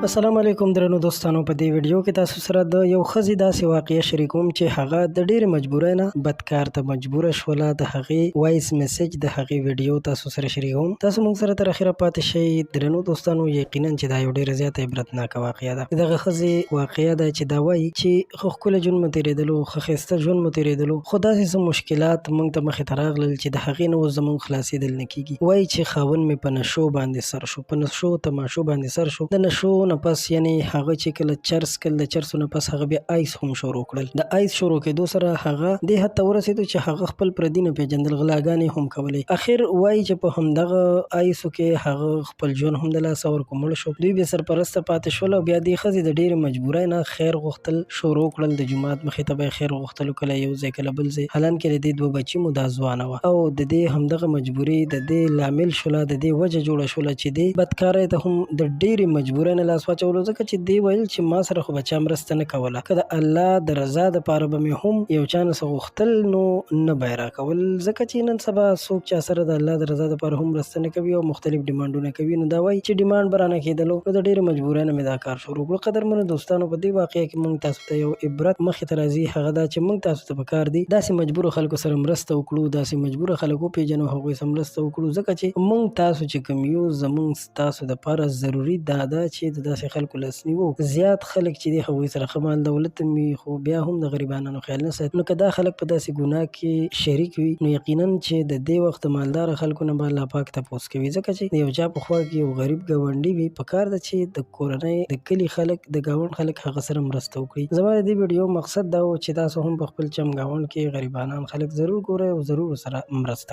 السلام علیکم درنو دوستانو، په دې ویډیو کې تاسو سره د یو ښځې داسې واقعه شریکوم چې هغه د ډېرې مجبورۍ نه بدکار ته مجبوره شوله. د هغې وایس میسج د هغې ویډیو تاسو سره شریکوم. تاسو موږ سره تر اخره پاتې شئ. درنو دوستانو، یقینا چې دا یو ډېره زیاته عبرتناکه واقعه ده. دغه ښځې واقعه ده چې دا وایي چې ښه ښکلی ژوند مو تېرېدلو، ښه ښایسته ژوند مو تېرېدلو، خو داسې څه مشکلات موږ ته مخې ته راغلل چې د هغې نه اوس زموږ خلاصېدل نه کېږي. وایي چې خاوند مې په نشو باندې سر شو، په نشو تماشو باندې سر شو. د نشو نه پس یعنې هغه چې کله چرس کړل، د چرسو نه پس هغه بیا آیس هم شروع کړل. د آیس شروع کېدو سره هغه دې حد ته ورسېدو چې هغه خپل پردي نه پېژندل، غلاګانې هم کولې. اخر وایي چې په همدغه آیسو کې هغه خپل ژوند هم د لاسه ورکړو، مړ شو. دوی بې سرپرسته پاتې شول او بیا دې ښځې د ډېرې مجبورۍ نه خیر غوښتل شروع کړل. د جومات مخې ته به یې خیر غوښتلو، کله یو ځای کله بل ځای. حالانکې د دې 2 بچي مو دا ځوانه وه او د دې همدغه مجبوري د دې لامل شوله، د دې وجه جوړه شوله چې دې بدکارۍ ته هم د ډېرې مجبورۍ نه لاس واچولو. ځکه چې دې ویل چې ما سره خو به چا مرسته نه کوله، که د الله د رضا دپاره به مې هم یو چا نه څه غوښتل نو نه به یې راکول. ځکه چې نن سبا څوک چا سره د الله د رضا دپاره هم مرسته نه کوي او مختلف ډیمانډونه کوي. نو دا وایي چې ډیمانډ به رانه کېدلو، نو د ډېرې مجبورۍ نه مې دا کار شروع کړو. قدرمنو دوستانو، په دې واقعه کې موږ تاسو ته یو عبرت مخې ته راځي. هغه دا چې موږ تاسو ته پکار دي داسې مجبورو خلکو سره مرسته وکړو، داسې مجبوره خلک وپېژنو، هغوی سره مرسته وکړو. ځکه چې موږ تاسو چې کوم یو، زموږ ستاسو دپاره ضروري دا ده چې د داسې خلکو لاسنیوه وکړو. زیات خلک چې دي هغوی سره ښه مال دولت هم وي، خو بیا هم د غریبانو خیال نه ساتي. نو که دا خلک په داسې ګناه کې شریک وي، نو یقینا چې د دې وخت د مالداره خلکو نه به الله پاک تپوس کوي. ځکه چې د یو چا په خوا کې یو غریب ګاونډي وي، پکار ده چې د کورنۍ د کلي خلک، د ګاونډ خلک هغه سره مرسته وکړي. زما د دې ویډیو مقصد دا و چې تاسو هم په خپل چم ګاونډ کې غریبانان خلک ضرور ګورئ او ضرور سره مرسته